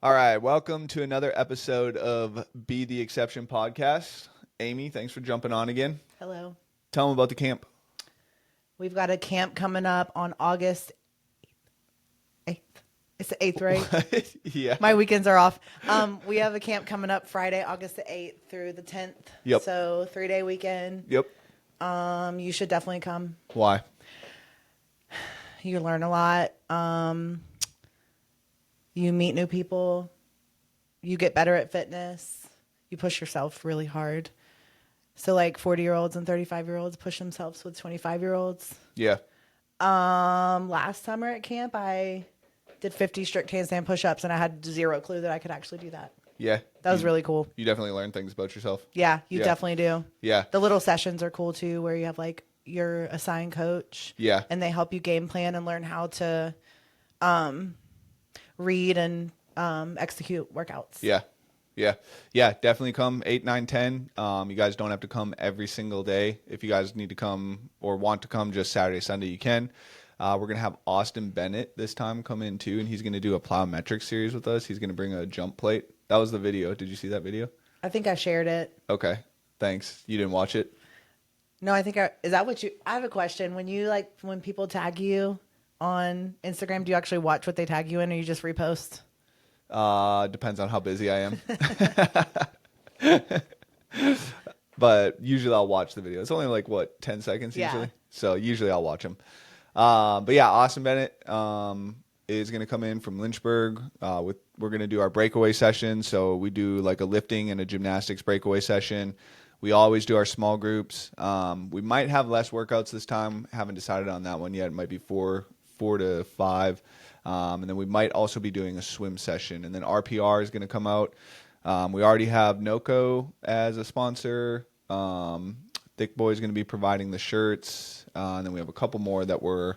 All right, welcome to another episode of Be the Exception podcast. Amy, thanks for jumping on again. Hello. Tell them about the camp. We've got a camp coming up on August 8th. It's the 8th, right? Yeah. My weekends are off. We have a camp coming up Friday, August the 8th through the 10th. Yep. So 3-day weekend. Yep. You should definitely come. Why? You learn a lot. You meet new people. You get better at fitness. You push yourself really hard. So like 40-year-olds and 35-year-olds push themselves with 25-year-olds. Yeah. Last summer at camp, I did 50 strict handstand push-ups, and I had zero clue that I could actually do that. Yeah. That was really cool. You definitely learn things about yourself. Yeah, you Yeah. definitely do. Yeah. The little sessions are cool too, where you have like your assigned coach. Yeah. And they help you game plan and learn how to read and execute workouts. Yeah. Yeah. Yeah. Definitely come 8, 9, 10. You guys don't have to come every single day. If you guys need to come or want to come just Saturday, Sunday, you can. We're going to have Austin Bennett this time come in too, and he's going to do a plyometric series with us. He's going to bring a jump plate. That was the video. Did you see that video? I think I shared it. Okay. Thanks. You didn't watch it? No, is that what I have a question. When people tag you on Instagram, do you actually watch what they tag you in, or you just repost? Depends on how busy I am. But usually I'll watch the video. It's only like, 10 seconds Yeah. usually? So usually I'll watch them. But yeah, Austin Bennett is going to come in from Lynchburg. We're going to do our breakaway session. So we do like a lifting and a gymnastics breakaway session. We always do our small groups. We might have less workouts this time. Haven't decided on that one yet. It might be four to 5. And then we might also be doing a swim session. And then RPR is going to come out. We already have NOCO as a sponsor. Thick Boy is going to be providing the shirts. And then we have a couple more that we're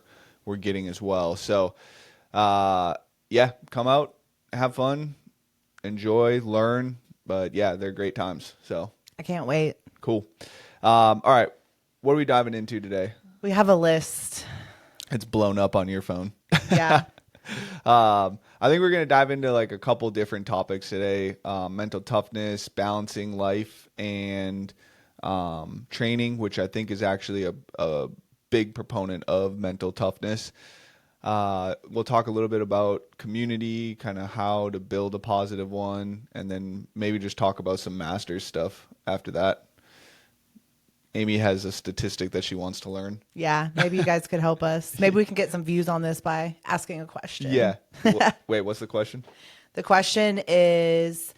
getting as well. So, yeah, come out, have fun, enjoy, learn. But, yeah, they're great times. So I can't wait. cool. All right. What are we diving into today? We have a list. It's blown up on your phone. Yeah. I think we're going to dive into like a couple different topics today. Mental toughness, balancing life, and training, which I think is actually a big proponent of mental toughness. We'll talk a little bit about community, kind of how to build a positive one, and then maybe just talk about some masters stuff after that. Amy has a statistic that she wants to learn. Yeah. Maybe you guys could help us. Maybe we can get some views on this by asking a question. Yeah. Wait, what's the question? The question is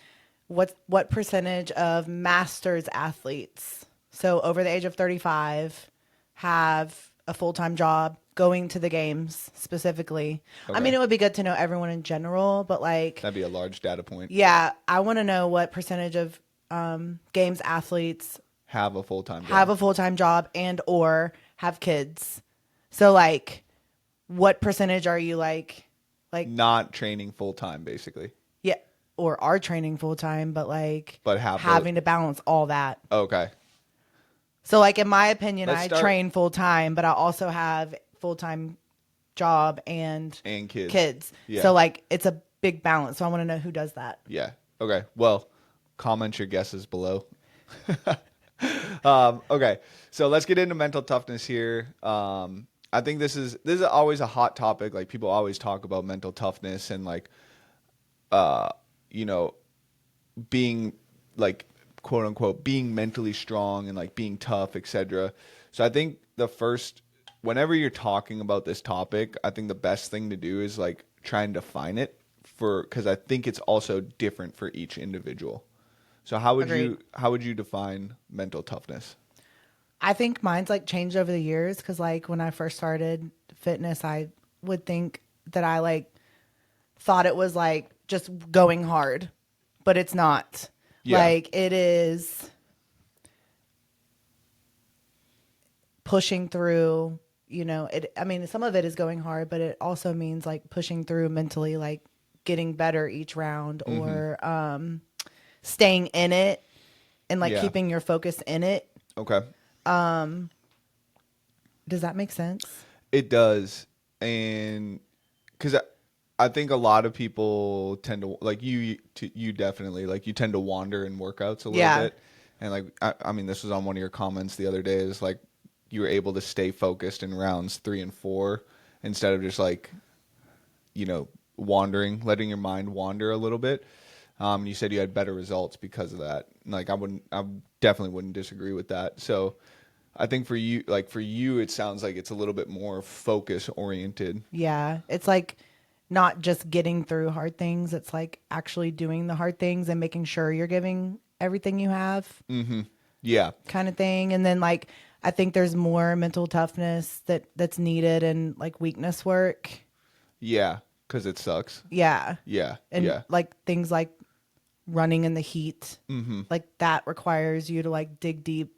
what percentage of masters athletes, so over the age of 35, have a full-time job going to the games specifically? Okay. I mean, it would be good to know everyone in general, but like, That'd be a large data point. yeah, I want to know what percentage of games athletes Have a full-time job. have a full-time job and or have kids. So like, what percentage are you like Not training full-time, basically. yeah, or are training full-time, but like But have having to balance all that? Okay. So like, in my opinion, Let's I start- train full-time, but I also have full-time job and kids. Yeah. So like, it's a big balance. So I want to know who does that. Yeah. Okay. Well, comment your guesses below. Okay. So let's get into mental toughness here. I think this is always a hot topic. Like people always talk about mental toughness and like, being like quote unquote being mentally strong and like being tough, etc. So I think whenever you're talking about this topic, I think the best thing to do is like try and define it because I think it's also different for each individual. So how would Agreed. you define mental toughness? I think mine's like changed over the years because like when I first started fitness, I would think that I like thought it was like just going hard, but it's not. Yeah. Like it is pushing through, I mean, some of it is going hard, but it also means like pushing through mentally, like getting better each round or staying in it and like Yeah. keeping your focus in it. Okay. Does that make sense? It does. And because I think a lot of people tend to like you definitely like you tend to wander in workouts a little Yeah. bit, and like I mean this was on one of your comments the other day is like you were able to stay focused in rounds 3 and 4 instead of just like wandering, letting your mind wander a little bit. You said you had better results because of that. Like I definitely wouldn't disagree with that. So I think for you, it sounds like it's a little bit more focus oriented. Yeah. It's like not just getting through hard things, it's like actually doing the hard things and making sure you're giving everything you have, Yeah, kind of thing. And then like I think there's more mental toughness that's needed and like weakness work. yeah, because it sucks. Yeah. Yeah, And yeah, like things like running in the heat, like that requires you to like dig deep.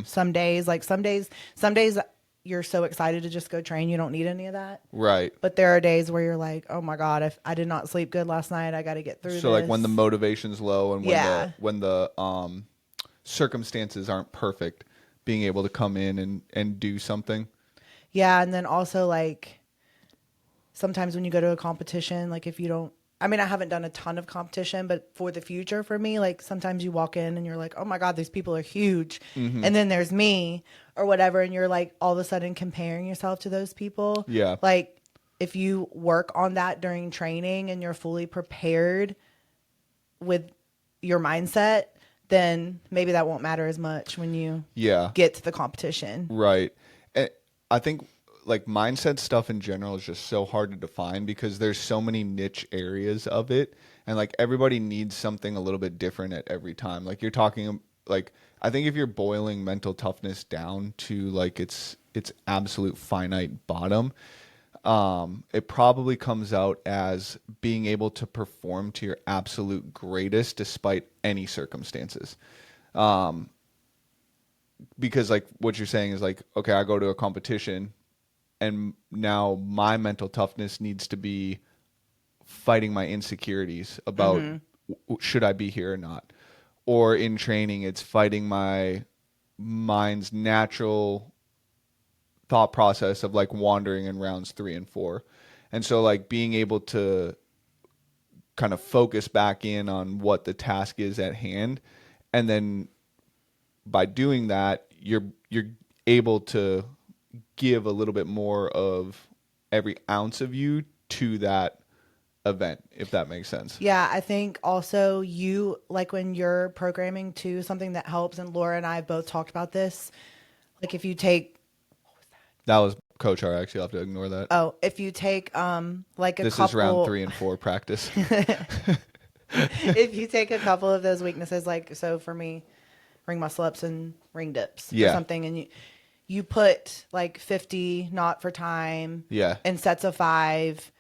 Some days, some days you're so excited to just go train, you don't need any of that. right. But there are days where you're like, oh my God, if I did not sleep good last night, I got to get through So like when the this. motivation's low and Yeah. when the circumstances aren't perfect, being able to come in and do something. Yeah. And then also like sometimes when you go to a competition, like if you don't, I mean, I haven't done a ton of competition, but for the future for me, like sometimes you walk in and you're like, oh my God, these people are huge. And then there's me or whatever. And you're like all of a sudden comparing yourself to those people. Yeah. Like if you work on that during training and you're fully prepared with your mindset, then maybe that won't matter as much when you Yeah. get to the competition. Right. And I think like mindset stuff in general is just so hard to define because there's so many niche areas of it and like everybody needs something a little bit different at every time. Like you're talking like I think if you're boiling mental toughness down to like its absolute finite bottom, it probably comes out as being able to perform to your absolute greatest despite any circumstances. Because like what you're saying is like, okay, I go to a competition and now my mental toughness needs to be fighting my insecurities about should I be here or not. Or in training, it's fighting my mind's natural thought process of like wandering in rounds 3 and 4. And so like being able to kind of focus back in on what the task is at hand and then by doing that you're able to give a little bit more of every ounce of you to that event, if that makes sense. Yeah, I think also you like when you're programming too, something that helps, and Laura and I have both talked about this. Like if you take That was Coach R. Actually, I'll have to ignore that. if you take like a This couple is round 3 and 4 practice. if you take a couple of those weaknesses, like so for me, ring muscle ups and ring dips or Yeah. something, and you put like 50 not for time Yeah. in sets of 5,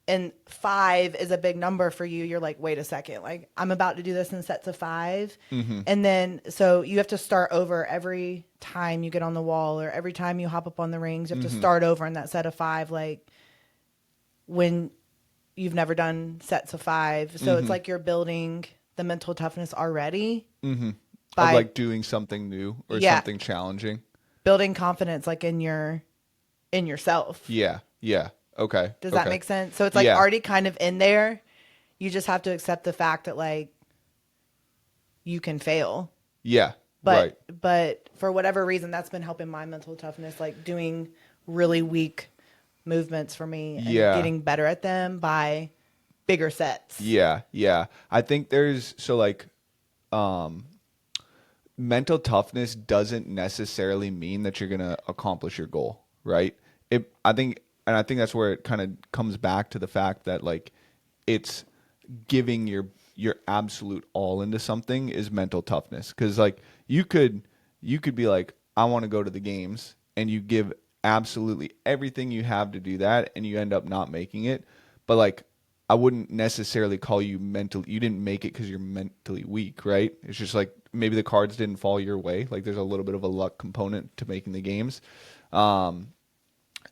and 5 is a big number for you. You're like, wait a second, like I'm about to do this in sets of 5. And then so you have to start over every time you get on the wall or every time you hop up on the rings. You have to start over in that set of 5, like when you've never done sets of 5. So it's like you're building the mental toughness already Of by like doing something new or Yeah. something challenging. building confidence like in yourself. Yeah. Yeah. Okay. Does that make sense? So it's like Yeah. already kind of in there. You just have to accept the fact that like you can fail. Yeah. But Right. but for whatever reason that's been helping my mental toughness, like doing really weak movements for me and Yeah. getting better at them by bigger sets. Yeah. Yeah. I think there's so like mental toughness doesn't necessarily mean that you're going to accomplish your goal, right? I think that's where it kind of comes back to the fact that like it's giving your absolute all into something is mental toughness. Cause like you could be like, I want to go to the games and you give absolutely everything you have to do that and you end up not making it. But like, I wouldn't necessarily call you you didn't make it because you're mentally weak, right? It's just like maybe the cards didn't fall your way. Like there's a little bit of a luck component to making the games. And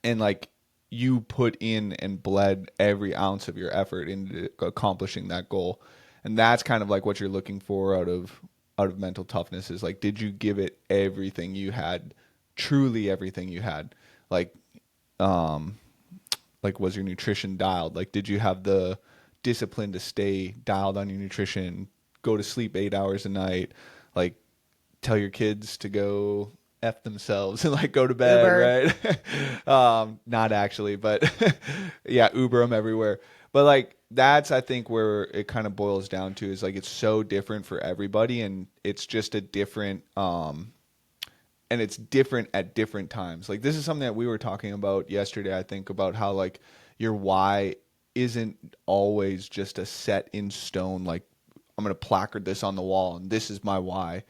like you put in and bled every ounce of your effort into accomplishing that goal. And that's kind of like what you're looking for out of mental toughness is like, did you give it everything you had, truly everything you had? Like, Like, was your nutrition dialed? Like, did you have the discipline to stay dialed on your nutrition, go to sleep 8 hours a night, like tell your kids to go F themselves and like go to bed, Uber. right? Not actually, but yeah, Uber them everywhere. But like that's I think where it kind of boils down to is like it's so different for everybody and it's just a different and it's different at different times. Like this is something that we were talking about yesterday, I think, about how like your why isn't always just a set in stone like I'm going to placard this on the wall and this is my why.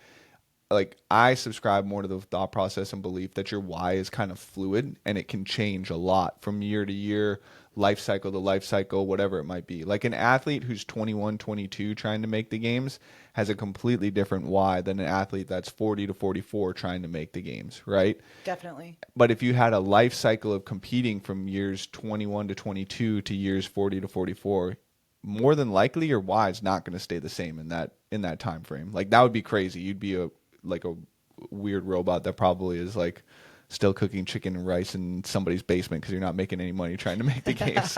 Like I subscribe more to the thought process and belief that your why is kind of fluid and it can change a lot from year to year, life cycle to life cycle, whatever it might be. Like an athlete who's 21, 22 trying to make the games has a completely different why than an athlete that's 40 to 44 trying to make the games, right? Definitely. But if you had a life cycle of competing from years 21 to 22 to years 40 to 44, more than likely your why is not going to stay the same in that time frame. Like that would be crazy. You'd be a weird robot that probably is like still cooking chicken and rice in somebody's basement because you're not making any money trying to make the games.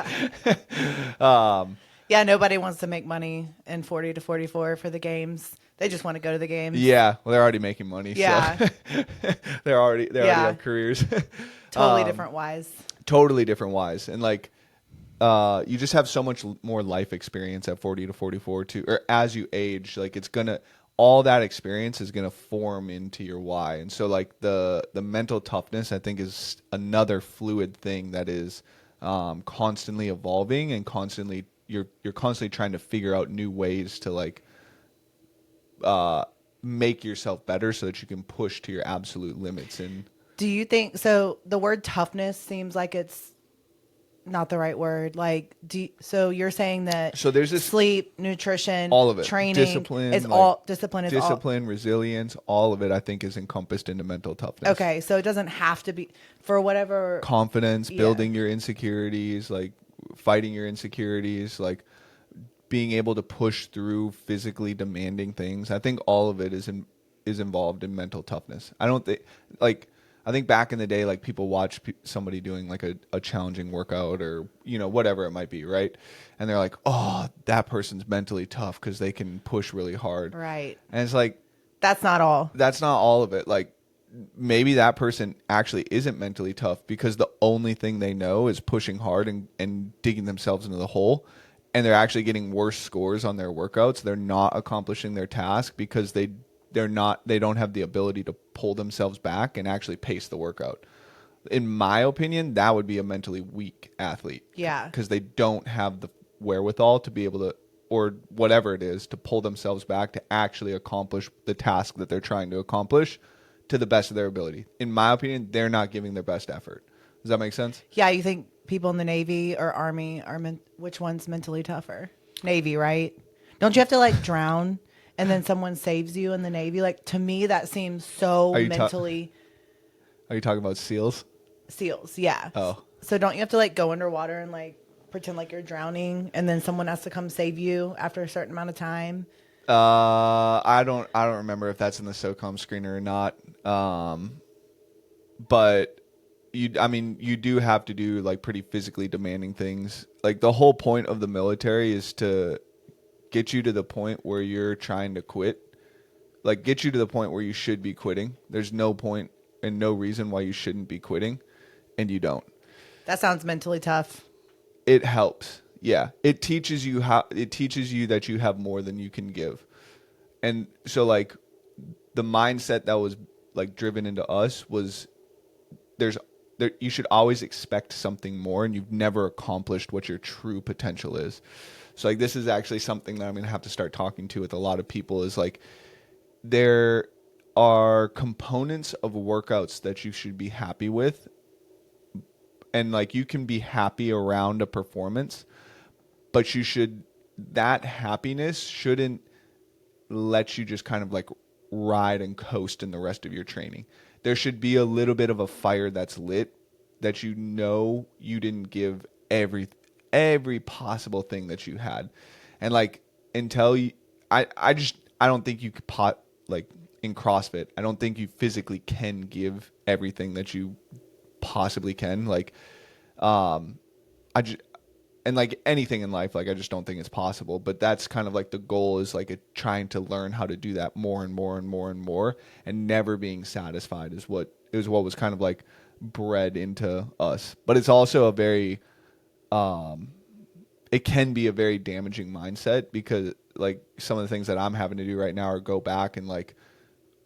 Yeah, nobody wants to make money in 40 to 44 for the games. They just want to go to the games. Yeah, well, they're already making money. Yeah. So they already have careers. Totally different whys. Totally different whys, and like you just have so much more life experience at 40 to 44 too, or as you age, like it's gonna all that experience is gonna form into your why, and so like the mental toughness I think is another fluid thing that is constantly evolving and constantly you're constantly trying to figure out new ways to like make yourself better so that you can push to your absolute limits. And Do you think so? The word toughness seems like it's not the right word. Like, so you're saying that so there's this sleep, nutrition, all of it, training discipline, is like, all discipline is all. discipline, resilience, all of it I think is encompassed into mental toughness. Okay, so it doesn't have to be for whatever. Confidence, Yeah. building your insecurities, like fighting your insecurities, like being able to push through physically demanding things. I think all of it is involved in mental toughness. I don't think like I think back in the day, like people watch somebody doing like a challenging workout or you know whatever it might be, right? And they're like, oh, that person's mentally tough because they can push really hard, Right. and it's like That's not all. that's not all of it. Like maybe that person actually isn't mentally tough because the only thing they know is pushing hard and digging themselves into the hole. And they're actually getting worse scores on their workouts. They're not accomplishing their task because they don't have the ability to pull themselves back and actually pace the workout. In my opinion, that would be a mentally weak athlete. Yeah. Because they don't have the wherewithal to be able to, or whatever it is, to pull themselves back to actually accomplish the task that they're trying to accomplish to the best of their ability. In my opinion, they're not giving their best effort. Does that make sense? Yeah, you think people in the Navy or Army are which one's mentally tougher? Navy, right? Don't you have to like drown and then someone saves you in the Navy? Like to me, that seems so Are you mentally Are you talking about SEALs? SEALs. Yeah. Oh. So don't you have to like go underwater and like pretend like you're drowning and then someone has to come save you after a certain amount of time? I don't remember if that's in the SOCOM screener or not. But you do have to do like pretty physically demanding things. Like the whole point of the military is to get you to the point where you're trying to quit. Like get you to the point where you should be quitting. There's no point and no reason why you shouldn't be quitting, and you don't. That sounds mentally tough. It helps. Yeah. It teaches you that you have more than you can give. And so like the mindset that was like driven into us was you should always expect something more and you've never accomplished what your true potential is. So like this is actually something that I'm going to have to start talking to with a lot of people is like there are components of workouts that you should be happy with, and like you can be happy around a performance, but that happiness shouldn't let you just kind of like ride and coast in the rest of your training. There should be a little bit of a fire that's lit that you know you didn't give every possible thing that you had. And like until you I don't think you could like in CrossFit, I don't think you physically can give everything that you possibly can. Like and like anything in life, like I just don't think it's possible. But that's kind of like the goal, is like trying to learn how to do that more and more and more and more, and never being satisfied is what was kind of like bred into us. But it's also a very it can be a very damaging mindset, because like some of the things that I'm having to do right now are go back and like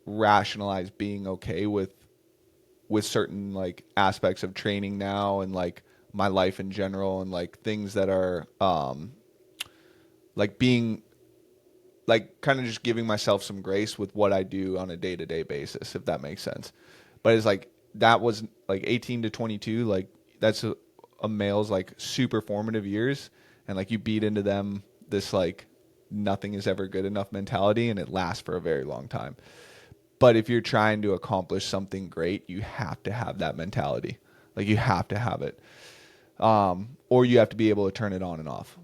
rationalize being okay with certain like aspects of training now, and like my life in general, and like things that are like being like kind of just giving myself some grace with what I do on a day-to-day basis, if that makes sense. But it's like that was like 18 to 22, like that's a male's like super formative years, and like you beat into them this like nothing is ever good enough mentality, and it lasts for a very long time. But if you're trying to accomplish something great, you have to have that mentality. Like you have to have it, or you have to be able to turn it on and off.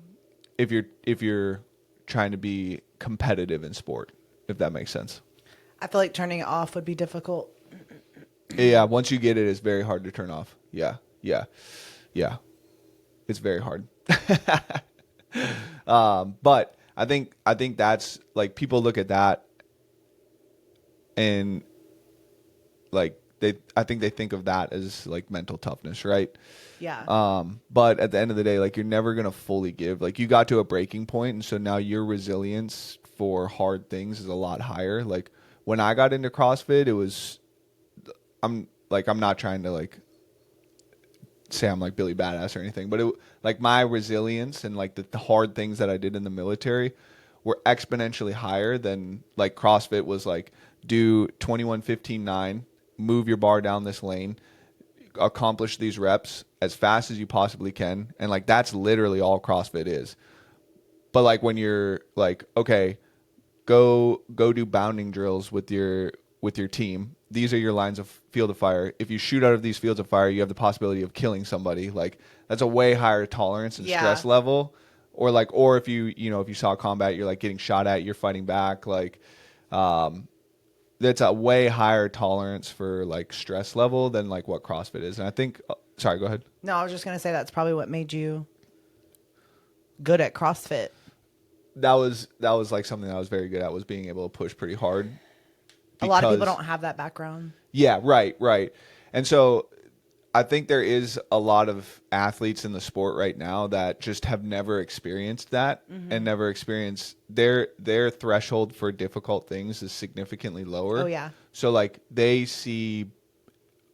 If you're trying to be competitive in sport, if that makes sense. I feel like turning it off would be difficult. Yeah, once you get it, it's very hard to turn off. Yeah, yeah, yeah. It's very hard. But I think that's like people look at that and like I think they think of that as like mental toughness, right? Yeah. But at the end of the day, like you're never gonna fully give. Like you got to a breaking point, and so now your resilience for hard things is a lot higher. Like when I got into CrossFit, it was I'm not trying to like say I'm like Billy Badass or anything, but like my resilience and like the hard things that I did in the military were exponentially higher than like CrossFit was like do 21 15 9, move your bar down this lane, accomplish these reps as fast as you possibly can, and like that's literally all CrossFit is. But like when you're like, okay, go do bounding drills with your team. These are your lines of field of fire. If you shoot out of these fields of fire, you have the possibility of killing somebody. Like that's a way higher tolerance and stress level. Or if if you saw combat, you're like getting shot at, you're fighting back. Like that's a way higher tolerance for like stress level than like what CrossFit is. And I think, sorry, go ahead. No, I was just going to say that's probably what made you good at CrossFit. That was like something that I was very good at, was being able to push pretty hard. A lot of people don't have that background. Yeah, right. And so I think there is a lot of athletes in the sport right now that just have never experienced that, and never experienced their threshold for difficult things is significantly lower. Oh, yeah. So like they see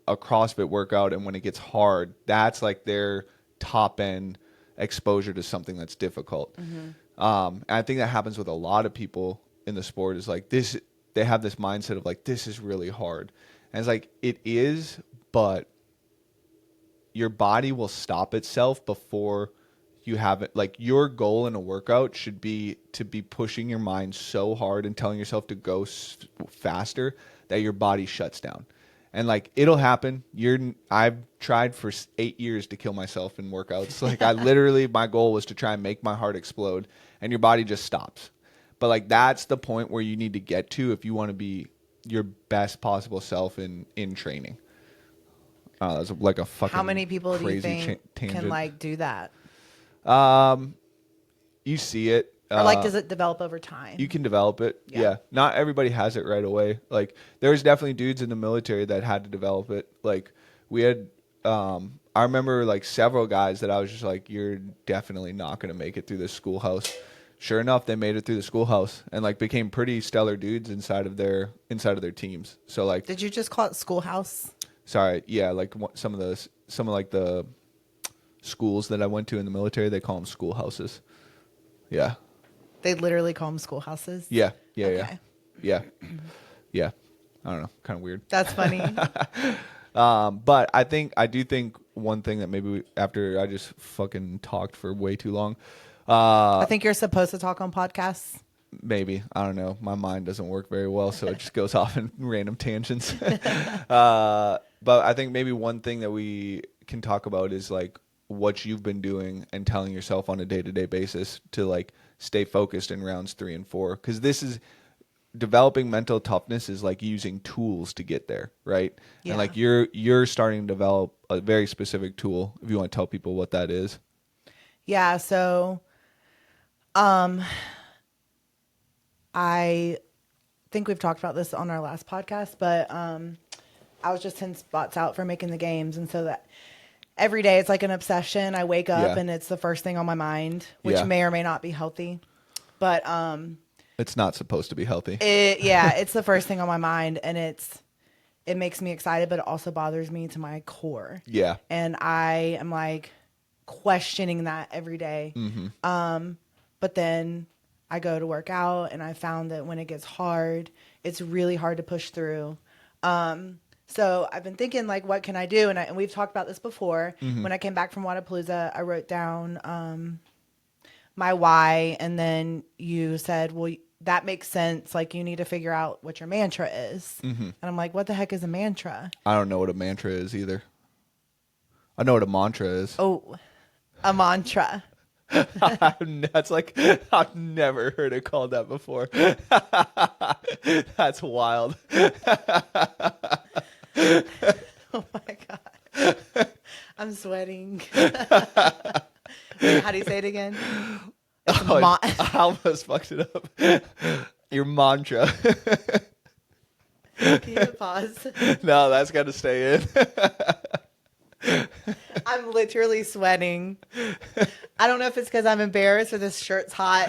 a CrossFit workout, and when it gets hard, that's like their top end exposure to something that's difficult. And I think that happens with a lot of people in the sport, is like this, they have this mindset of like, this is really hard. And it's like, it is, but your body will stop itself before you have it. Like your goal in a workout should be to be pushing your mind so hard and telling yourself to go faster that your body shuts down. And like it'll happen. I've tried for 8 years to kill myself in workouts. Like I literally, my goal was to try and make my heart explode, and your body just stops. But like that's the point where you need to get to if you want to be your best possible self in training. That's like a fucking How many people do you crazy think tangent. can like do that? You see it. Or like, does it develop over time? You can develop it. Yeah. Not everybody has it right away. Like there's definitely dudes in the military that had to develop it. Like we had, I remember like several guys that I was just like, you're definitely not going to make it through this schoolhouse. Sure enough, they made it through the schoolhouse and like became pretty stellar dudes inside of their teams. So like, Did you just call it schoolhouse? sorry, yeah, like some of like the schools that I went to in the military, they call them schoolhouses. Yeah. They literally call them schoolhouses? Yeah. Okay. Yeah. I don't know, kind of weird. That's funny. But I do think one thing that maybe after I just fucking talked for way too long. I think you're supposed to talk on podcasts. Maybe, I don't know. My mind doesn't work very well, so it just goes off in random tangents. But I think maybe one thing that we can talk about is like what you've been doing and telling yourself on a day-to-day basis to like stay focused in rounds 3 and 4. Because this is developing mental toughness is like using tools to get there, right? Yeah. And like you're starting to develop a very specific tool. If you want to tell people what that is. Yeah, so I think we've talked about this on our last podcast, but I was just 10 spots out for making the games. And so that every day it's like an obsession. I wake up Yeah. and it's the first thing on my mind, which Yeah. may or may not be healthy. But It's not supposed to be healthy. it's the first thing on my mind, and it makes me excited, but it also bothers me to my core. Yeah. And I am like questioning that every day. But then I go to work out, and I found that when it gets hard, it's really hard to push through. So I've been thinking, like, what can I do? And we've talked about this before. When I came back from Wadapalooza, I wrote down my why, and then you said, well, that makes sense. Like, you need to figure out what your mantra is. And I'm like, what the heck is a mantra? I don't know what a mantra is either. I know what a mantra is. Oh, a mantra. That's like, I've never heard it called that before. That's wild. Oh my God. I'm sweating. Wait, how do you say it again? It's Oh, I almost fucked it up. Your mantra. Can you pause? No, that's got to stay in. I'm literally sweating. I don't know if it's because I'm embarrassed or this shirt's hot.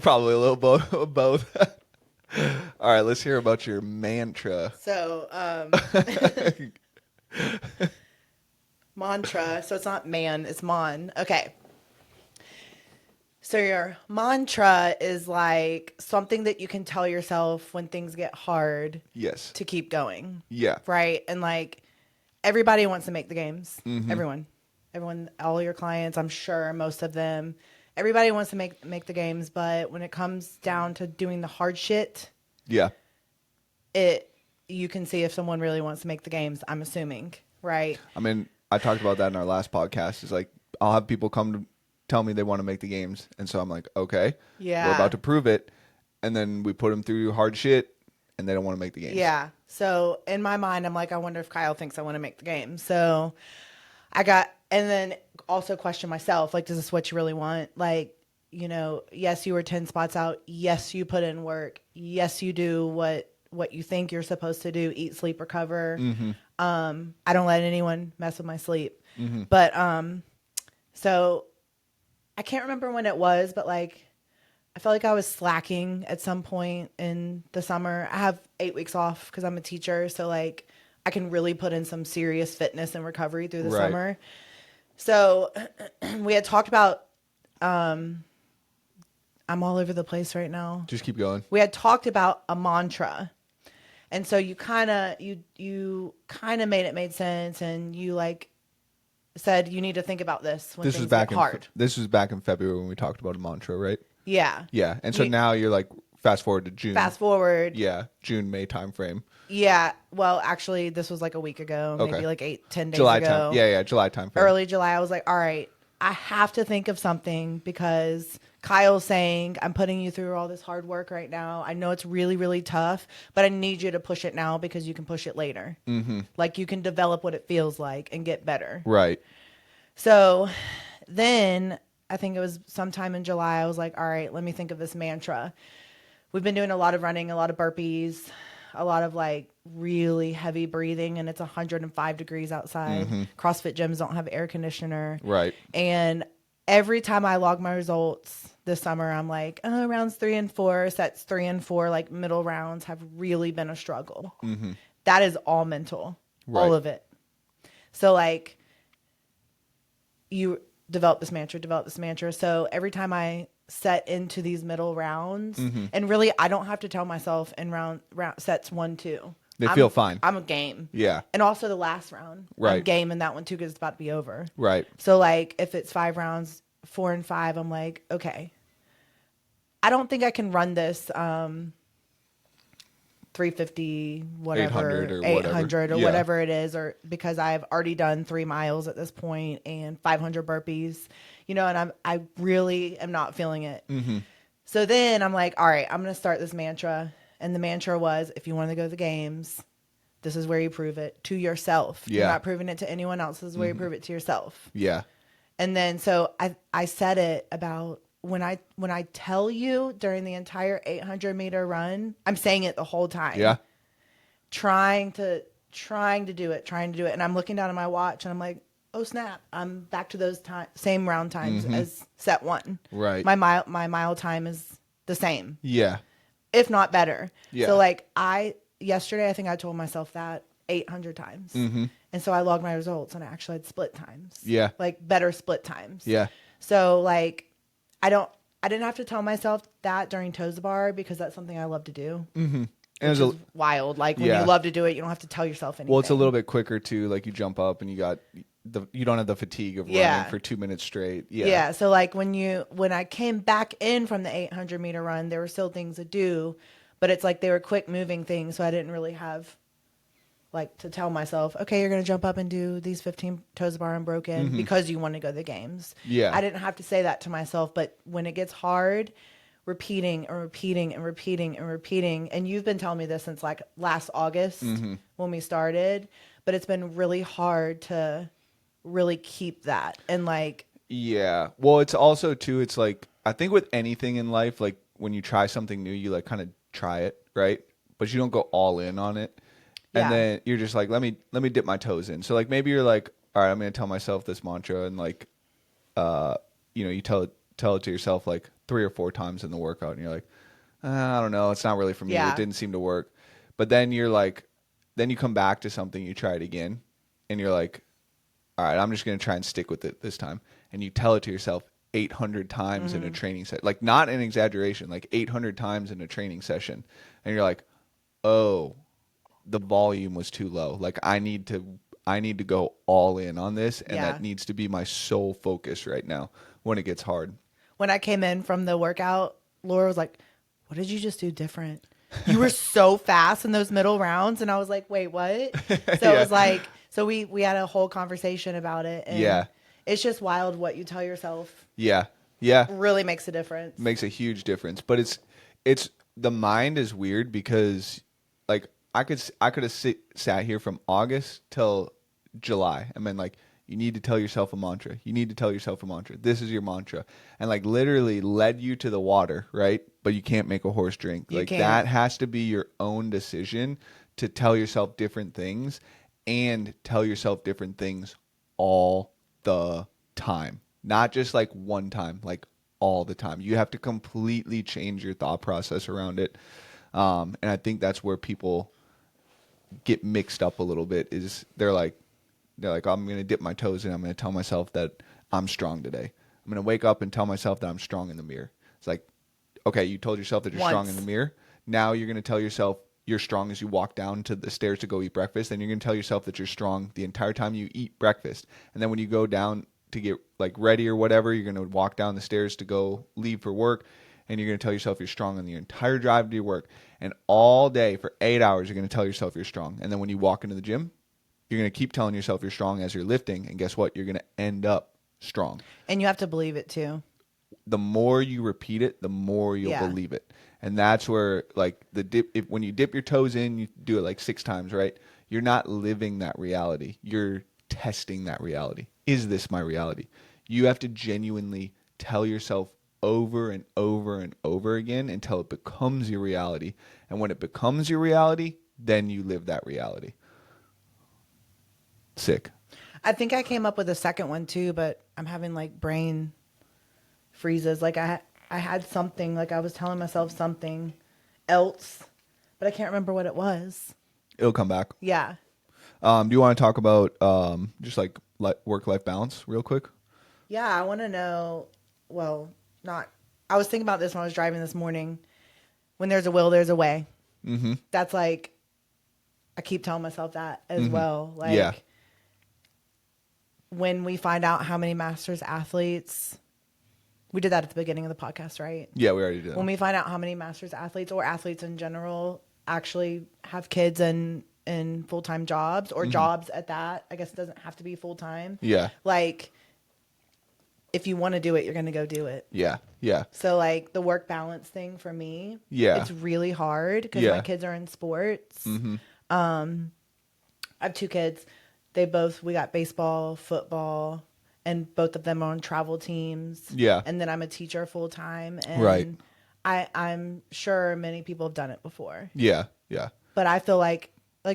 Probably a little both. All right, let's hear about your mantra. So, mantra. So it's not man, it's mon. Okay. So your mantra is like something that you can tell yourself when things get hard Yes. to keep going. Yeah. Right? And like everybody wants to make the games. Everyone, all your clients, I'm sure most of them, everybody wants to make the games. But when it comes down to doing the hard shit, Yeah. you can see if someone really wants to make the games, I'm assuming. Right? I mean, I talked about that in our last podcast. It's like, I'll have people come to tell me they want to make the games. And so I'm like, okay, Yeah. we're about to prove it. And then we put them through hard shit and they don't want to make the games. Yeah. So in my mind, I'm like, I wonder if Kyle thinks I want to make the game. So and then also question myself, like, is this what you really want? Like, yes, you were 10 spots out. Yes, you put in work. Yes, you do what you think you're supposed to do, eat, sleep, recover. I don't let anyone mess with my sleep. But, so I can't remember when it was, but like, I felt like I was slacking at some point in the summer. I have 8 weeks off because I'm a teacher. So like I can really put in some serious fitness and recovery through the Right. summer. So we had talked about, I'm all over the place right now. Just keep going. We had talked about a mantra. And so you kind of made it made sense. And you like said, you need to think about this when things get hard. This was back in February when we talked about a mantra, right? Yeah. Yeah. And so now you're like, fast forward to June. Fast forward. Yeah. June, May timeframe. Yeah. Well, actually, this was like a week ago, Okay. maybe like 10 days July ago. time. Yeah. July timeframe. Early July. I was like, all right, I have to think of something because Kyle's saying, I'm putting you through all this hard work right now. I know it's really, really tough, but I need you to push it now because you can push it later. Like you can develop what it feels like and get better. Right. So then I think it was sometime in July, I was like, all right, let me think of this mantra. We've been doing a lot of running, a lot of burpees, a lot of like really heavy breathing, and it's 105 degrees outside. CrossFit gyms don't have air conditioner. Right. And every time I log my results this summer, I'm like, rounds 3 and 4, sets 3 and 4, like middle rounds have really been a struggle. That is all mental, all Right. of it. So like you develop this mantra. So every time I set into these middle rounds, and really I don't have to tell myself in round sets 1, 2. They feel fine. I'm a game. Yeah. And also the last round. I'm Right. game in that one too because it's about to be over. Right. So like if it's 5 rounds, 4 and 5, I'm like, okay. I don't think I can run this 350 whatever 800 or 800 or whatever. Yeah. whatever it is, or because I've already done 3 miles at this point and 500 burpees, and I really am not feeling it. So then I'm like, all right, I'm going to start this mantra. And the mantra was, if you want to go to the games, this is where you prove it to yourself. You're Yeah. not proving it to anyone else. This is where you prove it to yourself. Yeah. And then so I said it about when I tell you during the entire 800-meter run, I'm saying it the whole time. Yeah. Trying to do it, and I'm looking down at my watch and I'm like, oh snap, I'm back to those same round times as set one. Right. My mile time is the same, Yeah. if not better. Yeah. So like yesterday I think I told myself that 800 times. And so I logged my results and I actually had split times. Yeah. Like better split times. Yeah. So like I didn't have to tell myself that during Toes the Bar because that's something I love to do. And Which is wild. Like when Yeah. you love to do it, you don't have to tell yourself anything. well, it's a little bit quicker too. Like you jump up and you don't have the fatigue of Yeah. running for 2 minutes straight. Yeah. Yeah. So like when I came back in from the 800-meter run, there were still things to do, but it's like they were quick moving things. So I didn't really have like to tell myself, okay, you're going to jump up and do these 15 toes bar unbroken because you want to go to the games. Yeah. I didn't have to say that to myself, but when it gets hard, repeating and repeating and repeating and repeating. And you've been telling me this since like last August when we started, but it's been really hard to really keep that. And like, Yeah. Well, it's also too, it's like, I think with anything in life, like when you try something new, you like kind of try it, right? But you don't go all in on it. And Yeah. then you're just like, let me dip my toes in. So like maybe you're like, all right, I'm going to tell myself this mantra and like, you tell it to yourself like 3 or 4 times in the workout and you're like, I don't know, it's not really for me. Yeah. It didn't seem to work. But then you're like, then you come back to something, you try it again and you're like, all right, I'm just going to try and stick with it this time. And you tell it to yourself 800 times in a training set, like not an exaggeration, like 800 times in a training session. And you're like, oh, the volume was too low. Like I need to go all in on this. And Yeah. that needs to be my sole focus right now when it gets hard. when I came in from the workout, Laura was like, what did you just do different? You were so fast in those middle rounds. And I was like, wait, what? So it was like, so we had a whole conversation about it. And Yeah. it's just wild what you tell yourself Yeah. Yeah. really makes a difference. Makes a huge difference. But it's the mind is weird because like I could have sat here from August till July and been like, you need to tell yourself a mantra. You need to tell yourself a mantra. This is your mantra. And like literally led you to the water, right? But you can't make a horse drink. You Like can't. that has to be your own decision to tell yourself different things and tell yourself different things all the time. Not just like one time, like all the time. You have to completely change your thought process around it. And I think that's where people get mixed up a little bit is they're like, I'm going to dip my toes in. I'm going to tell myself that I'm strong today. I'm going to wake up and tell myself that I'm strong in the mirror. It's like, okay, you told yourself that you're strong in the mirror. Now you're going to tell yourself you're strong as you walk down to the stairs to go eat breakfast. Then you're going to tell yourself that you're strong the entire time you eat breakfast. And then when you go down to get like ready or whatever, you're going to walk down the stairs to go leave for work. And you're going to tell yourself you're strong on the entire drive to your work. And all day for 8 hours, you're going to tell yourself you're strong. And then when you walk into the gym, you're going to keep telling yourself you're strong as you're lifting. And guess what? You're going to end up strong. And you have to believe it too. The more you repeat it, the more you'll believe it. And that's where like the dip, when you dip your toes in, you do it like 6 times, right? You're not living that reality. You're testing that reality. Is this my reality? You have to genuinely tell yourself over and over and over again until it becomes your reality. And when it becomes your reality, then you live that reality. Sick. I think I came up with a second one too, but I'm having like brain freezes. Like I had something, like I was telling myself something else, but I can't remember what it was. It'll come back. Yeah. Do you want to talk about just like work-life balance real quick? Yeah, I want to know, well, not, I was thinking about this when I was driving this morning. When there's a will, there's a way. Mm-hmm. That's like, I keep telling myself that as well. Like, Yeah. when we find out how many masters athletes, we did that at the beginning of the podcast, right? Yeah, we already did that. When we find out how many masters athletes or athletes in general actually have kids and full-time jobs or jobs at that, I guess it doesn't have to be full-time. Yeah. Like, if you want to do it, you're going to go do it. Yeah. Yeah. So like the work balance thing for me, Yeah. it's really hard because Yeah. my kids are in sports. Mm-hmm. I have 2 kids. We got baseball, football, and both of them are on travel teams. Yeah. And then I'm a teacher full time. And Right. I'm sure many people have done it before. Yeah. Yeah. But I feel like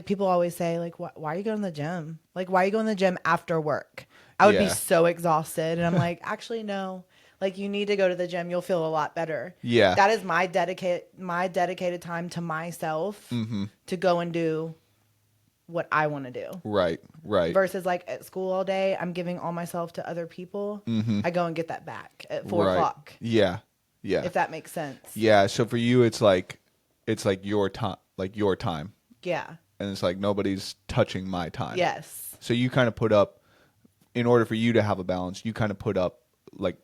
people always say, like, why are you going to the gym? Like, why are you going to the gym after work? I would be Yeah. so exhausted. And I'm like, actually, no. Like, you need to go to the gym. You'll feel a lot better. Yeah. That is my dedicated time to myself to go and do what I want to do. Right. Right. Versus like at school all day, I'm giving all myself to other people. I go and get that back at 4:00. Yeah. Yeah. If that makes sense. Yeah. So for you, it's like your time, Yeah. and it's like nobody's touching my time. Yes. So you kind of put up, in order for you to have a balance, you kind of put up like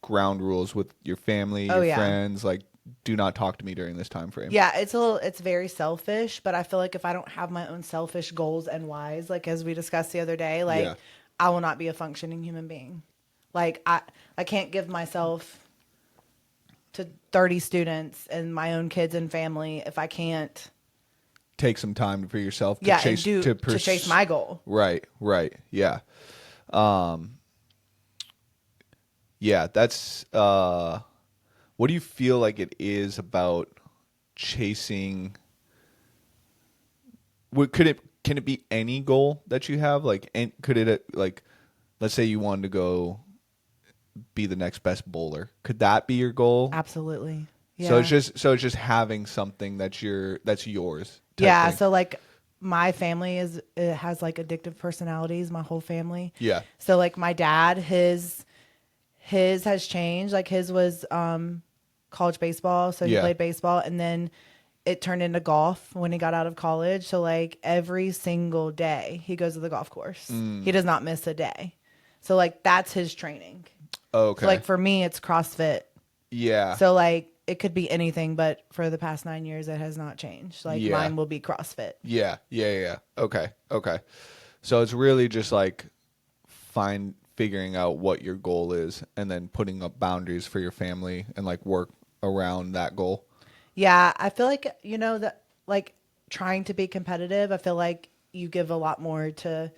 ground rules with your family, your friends, like, do not talk to me during this time frame. Yeah, it's very selfish, but I feel like if I don't have my own selfish goals and whys, like as we discussed the other day, like Yeah. I will not be a functioning human being. Like I can't give myself to 30 students and my own kids and family if I can't Take some time for yourself to and chase to chase my goal. Right, right. Yeah. Yeah, that's what do you feel like it is about chasing can it be any goal that you have? Like, and could it, like, let's say you wanted to go be the next best bowler. Could that be your goal? Absolutely. Yeah. So it's just having something that's yours. type Yeah, thing. so like my family it has like addictive personalities, my whole family. Yeah. So like my dad, his has changed. Like his was college baseball, so he Yeah. played baseball, and then it turned into golf when he got out of college. So like every single day he goes to the golf course. He does not miss a day. So like that's his training. Okay. So like for me it's CrossFit. Yeah. So like it could be anything, but for the past 9 years it has not changed. Like Yeah. mine will be CrossFit. Yeah. Okay. So it's really just like figuring out what your goal is and then putting up boundaries for your family and like work around that goal. Yeah, I feel like, that like trying to be competitive, I feel like you give a lot more to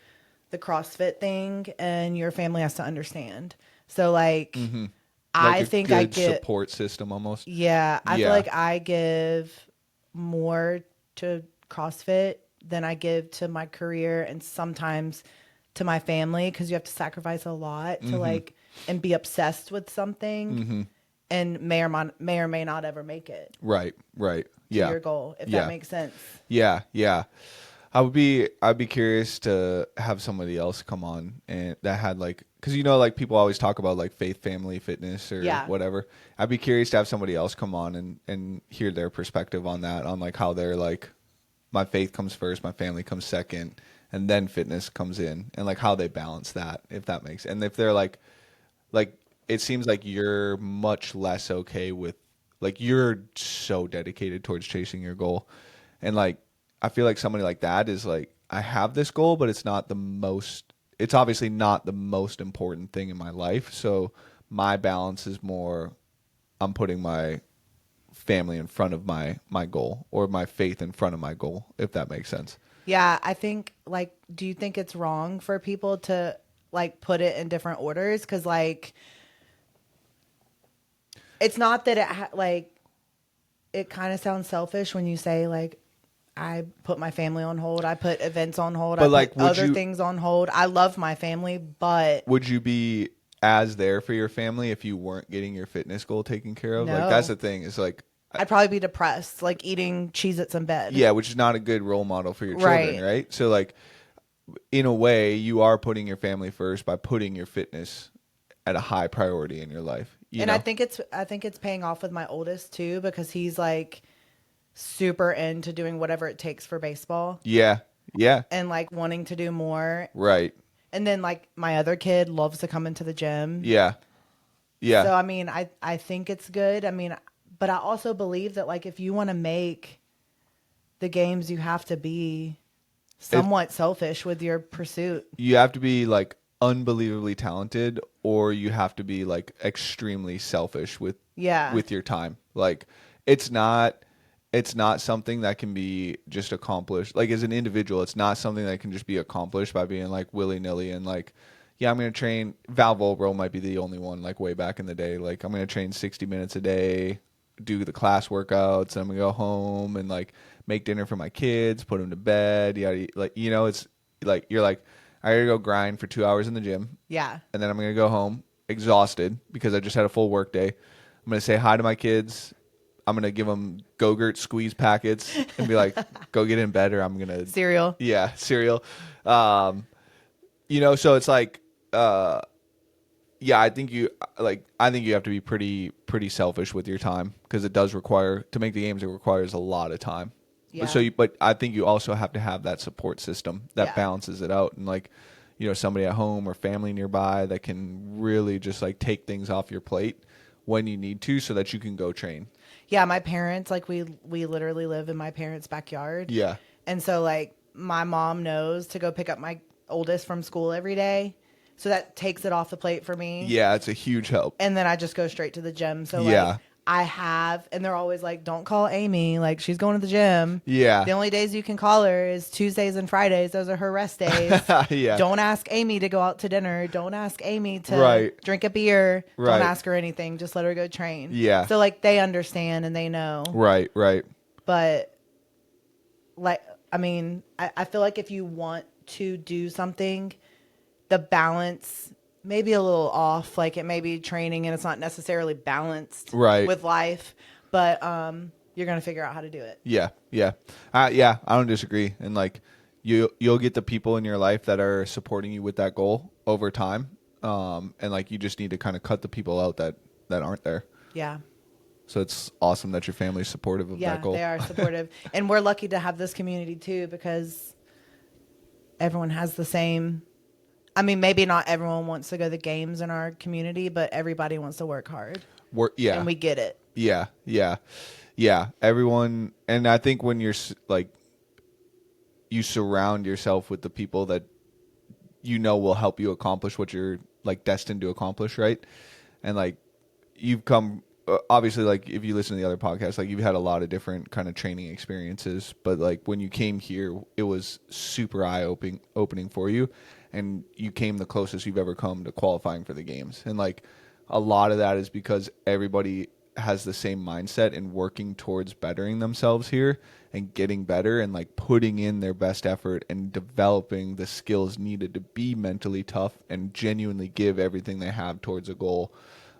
the CrossFit thing and your family has to understand. So like I Like a think good I get support system almost. yeah, I Yeah. feel like I give more to CrossFit than I give to my career and sometimes to my family because you have to sacrifice a lot to like and be obsessed with something and may or may not ever make it Right. to Yeah. your goal, if Yeah. that makes sense. Yeah. I'd be curious to have somebody else come on and that had like, cause like people always talk about like faith, family, fitness or Yeah. whatever. I'd be curious to have somebody else come on and hear their perspective on that, on like how they're like, my faith comes first, my family comes second, and then fitness comes in, and like how they balance that, if that makes, and if they're like it seems like you're much less okay with, like, you're so dedicated towards chasing your goal, and like I feel like somebody like that is like, I have this goal, but it's obviously not the most important thing in my life, so my balance is more, I'm putting my family in front of my goal, or my faith in front of my goal, if that makes sense. Yeah, I think like, do you think it's wrong for people to like put it in different orders? Because like, it's not that it kind of sounds selfish when you say like, I put my family on hold, I put events on hold, But, I like, put would other you- things on hold. I love my family, but Would you be as there for your family if you weren't getting your fitness goal taken care of? Like, No. that's the thing, is like, I'd probably be depressed, like eating Cheez-Its in bed. yeah, which is not a good role model for your children, Right. right? So like, in a way, you are putting your family first by putting your fitness at a high priority in your life. You know? I think it's paying off with my oldest too, because he's like super into doing whatever it takes for baseball yeah, and like wanting to do more. right, And then like my other kid loves to come into the gym. yeah. So I mean, I think it's good. I mean, but I also believe that like if you want to make the games, you have to be somewhat selfish with your pursuit. You have to be like unbelievably talented, or you have to be like extremely selfish with your time. Like, it's not something that can be just accomplished. Like, as an individual, it's not something that can just be accomplished by being like willy-nilly and like, yeah, I'm going to train. Val Volbro might be the only one, like way back in the day. Like, I'm going to train 60 minutes a day, do the class workouts, and I'm going to go home and like make dinner for my kids, put them to bed. Yeah, like, you know, it's like, you're like, I got to go grind for 2 hours in the gym. Yeah. And then I'm going to go home exhausted because I just had a full work day. I'm going to say hi to my kids. I'm going to give them Go-Gurt squeeze packets and be like, go get in bed, or I'm going to Cereal. yeah, cereal. You know, so it's like, yeah, I think you have to be pretty selfish with your time, because it does require, to make the games, it requires a lot of time. Yeah. But I think you also have to have that support system that Yeah. balances it out, and like, you know, somebody at home or family nearby that can really just like take things off your plate when you need to, so that you can go train. Yeah, my parents, like we literally live in my parents' backyard. Yeah. And so like my mom knows to go pick up my oldest from school every day. So that takes it off the plate for me. Yeah, it's a huge help. And then I just go straight to the gym. So Yeah. like I have, and they're always like, don't call Amy. Like, she's going to the gym. Yeah. The only days you can call her is Tuesdays and Fridays. Those are her rest days. Yeah. Don't ask Amy to go out to dinner. Don't ask Amy to Right. drink a beer. Right. Don't ask her anything. Just let her go train. Yeah. So like they understand and they know. Right, right. But like, I mean, I feel like if you want to do something, the balance may be a little off. Like it may be training and it's not necessarily balanced Right. with life, but you're going to figure out how to do it. Yeah, yeah. Yeah, I don't disagree. And like you'll get the people in your life that are supporting you with that goal over time. And like you just need to kind of cut the people out that aren't there. Yeah. So it's awesome that your family's supportive of Yeah, that goal. they are supportive. And we're lucky to have this community too, because everyone has the same. I mean, maybe not everyone wants to go to the games in our community, but everybody wants to work hard. Yeah. And we get it. Yeah, yeah, yeah. Everyone, and I think when you're like, you surround yourself with the people that you know will help you accomplish what you're like destined to accomplish, right? And like, you've come, obviously, like if you listen to the other podcasts, like you've had a lot of different kind of training experiences, but like when you came here, it was super opening for you, and you came the closest you've ever come to qualifying for the games. And like a lot of that is because everybody has the same mindset and working towards bettering themselves here and getting better and like putting in their best effort and developing the skills needed to be mentally tough and genuinely give everything they have towards a goal.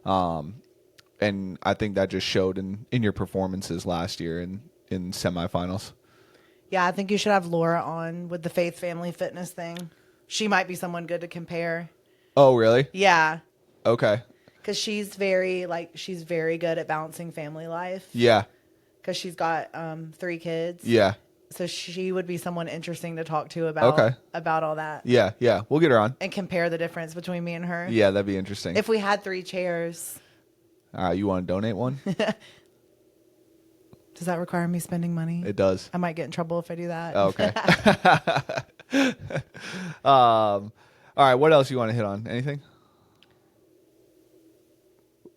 And I think that just showed in your performances last year in semifinals. Yeah, I think you should have Laura on with the Faith Family Fitness thing. She might be someone good to compare. Oh, really? Yeah, Okay. because she's very good at balancing family life. Yeah. Because she's got 3 kids. Yeah. So she would be someone interesting to talk to about all that. Yeah. Yeah. We'll get her on. And compare the difference between me and her. Yeah, that'd be interesting. If we had 3 chairs. You want to donate one? Does that require me spending money? It does. I might get in trouble if I do that. Oh, okay. All right. What else you want to hit on? Anything?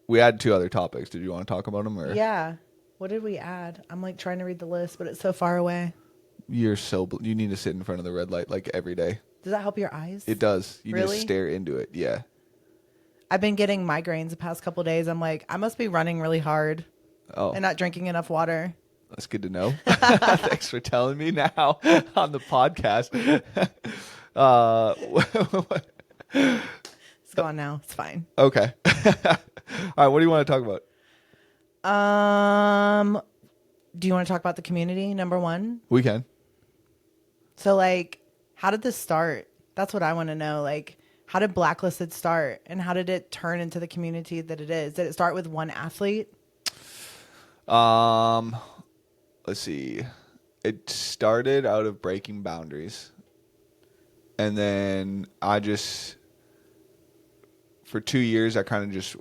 We had 2 other topics. Did you want to talk about them? Or? Yeah. What did we add? I'm like trying to read the list, but it's so far away. You need to sit in front of the red light like every day. Does that help your eyes? It does. You Really? just stare into it. Yeah. I've been getting migraines the past couple of days. I'm like, I must be running really hard Oh, and not drinking enough water. that's good to know. Thanks for telling me now on the podcast. It's gone now. It's fine. Okay. All right. What do you want to talk about? Do you want to talk about the community, number 1? We can. So like, how did this start? That's what I want to know. Like, how did Blacklisted start and how did it turn into the community that it is? Did it start with one athlete? Let's see. It started out of breaking boundaries. And then for 2 years, I kind of just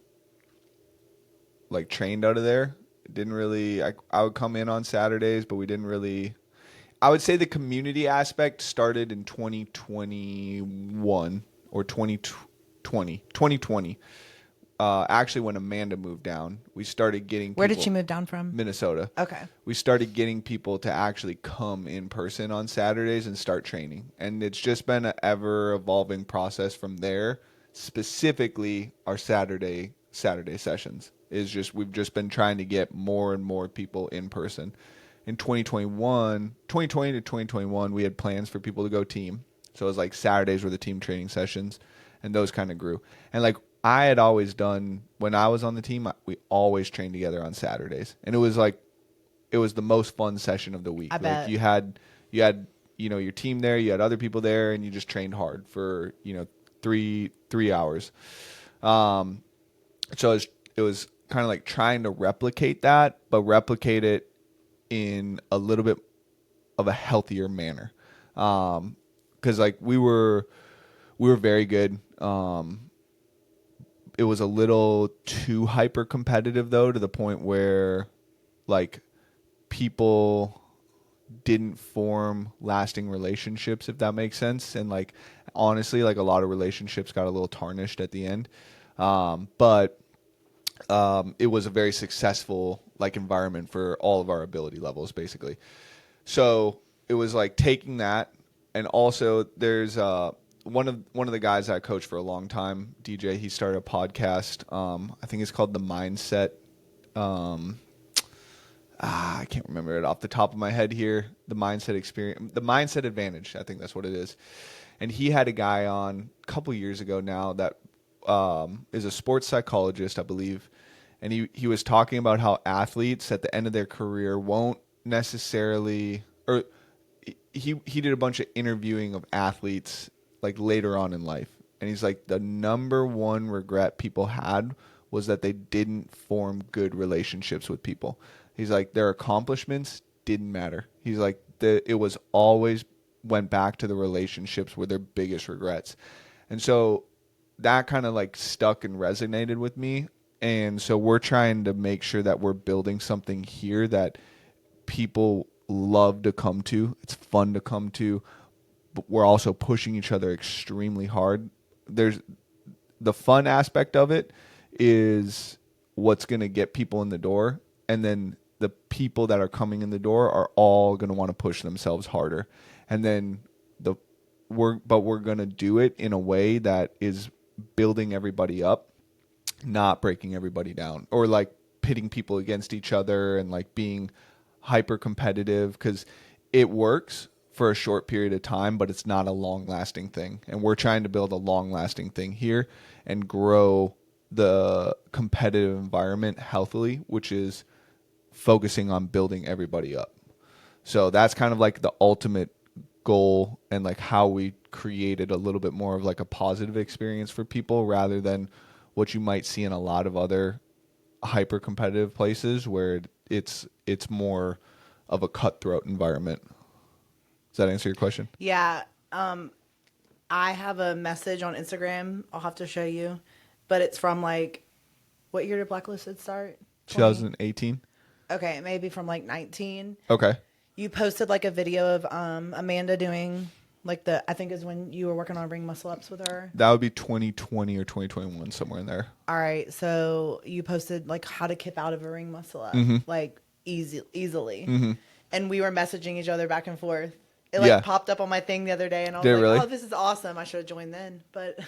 like trained out of there. Didn't really, I would come in on Saturdays, but we didn't really, I would say the community aspect started in 2021 or 2020. Actually, when Amanda moved down, we started getting people. Where did she move down from? Minnesota. Okay. We started getting people to actually come in person on Saturdays and start training. And it's just been an ever evolving process from there specifically our Saturday sessions. Is just we've just been trying to get more and more people in person. In 2020 to 2021, we had plans for people to go team. So it was like Saturdays were the team training sessions, and those kind of grew. And like I had always done when I was on the team, we always trained together on Saturdays, and it was the most fun session of the week. I bet. Like you had your team there, you had other people there, and you just trained hard for 3 hours. So it was kind of like trying to replicate that, but replicate it in a little bit of a healthier manner. Because like we were very good. It was a little too hyper competitive though, to the point where like people didn't form lasting relationships, if that makes sense. And like honestly, like a lot of relationships got a little tarnished at the end. But it was a very successful like environment for all of our ability levels, basically. So it was like taking that, and also there's one of the guys that I coached for a long time, DJ. He started a podcast. I think it's called The Mindset. I can't remember it off the top of my head here. The Mindset Experience, The Mindset Advantage. I think that's what it is. And he had a guy on a couple years ago now that is a sports psychologist, I believe. And he was talking about how athletes at the end of their career won't necessarily, or he did a bunch of interviewing of athletes like later on in life. And he's like, the number one regret people had was that they didn't form good relationships with people. He's like, their accomplishments didn't matter. He's like, it was always went back to the relationships were their biggest regrets. And so that kind of like stuck and resonated with me. And so we're trying to make sure that we're building something here that people love to come to. It's fun to come to, but we're also pushing each other extremely hard. There's the fun aspect of it is what's going to get people in the door. And then the people that are coming in the door are all going to want to push themselves harder. And then we're going to do it in a way that is building everybody up, not breaking everybody down, or like pitting people against each other and like being hyper competitive, because it works for a short period of time, but it's not a long lasting thing. And we're trying to build a long lasting thing here and grow the competitive environment healthily, which is focusing on building everybody up. So that's kind of like the ultimate goal, and like how we created a little bit more of like a positive experience for people, rather than what you might see in a lot of other hyper competitive places where it's more of a cutthroat environment. Does that answer your question? Yeah. I have a message on Instagram. I'll have to show you, but it's from like, what year did Blacklisted start? 2018. Okay, maybe from like 19. Okay. You posted like a video of Amanda doing like I think is when you were working on ring muscle ups with her. That would be 2020 or 2021, somewhere in there. All right, so you posted like how to kip out of a ring muscle up, like easily, and we were messaging each other back and forth. It like popped up on my thing the other day, and I was like, really? "Oh, this is awesome! I should have joined then." But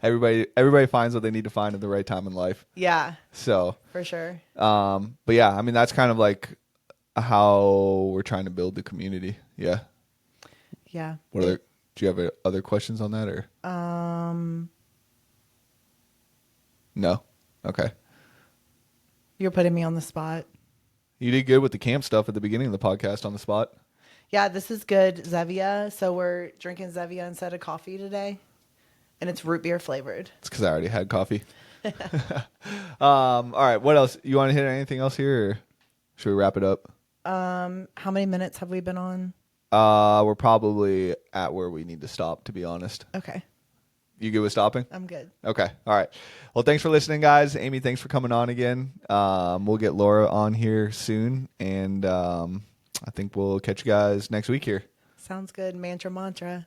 everybody finds what they need to find at the right time in life. yeah, So for sure. but yeah, I mean that's kind of like how we're trying to build the community. Yeah. Yeah. Do you have other questions on that, or? No. Okay. You're putting me on the spot. You did good with the camp stuff at the beginning of the podcast on the spot. Yeah, this is good Zevia. So we're drinking Zevia instead of coffee today, and it's root beer flavored. It's because I already had coffee. All right. What else? You want to hit anything else here, or should we wrap it up? How many minutes have we been on? We're probably at where we need to stop, to be honest. Okay. You good with stopping? I'm good. Okay. All right. Well, thanks for listening, guys. Amy, thanks for coming on again. We'll get Laura on here soon, and I think we'll catch you guys next week here. Sounds good. Mantra. Mantra.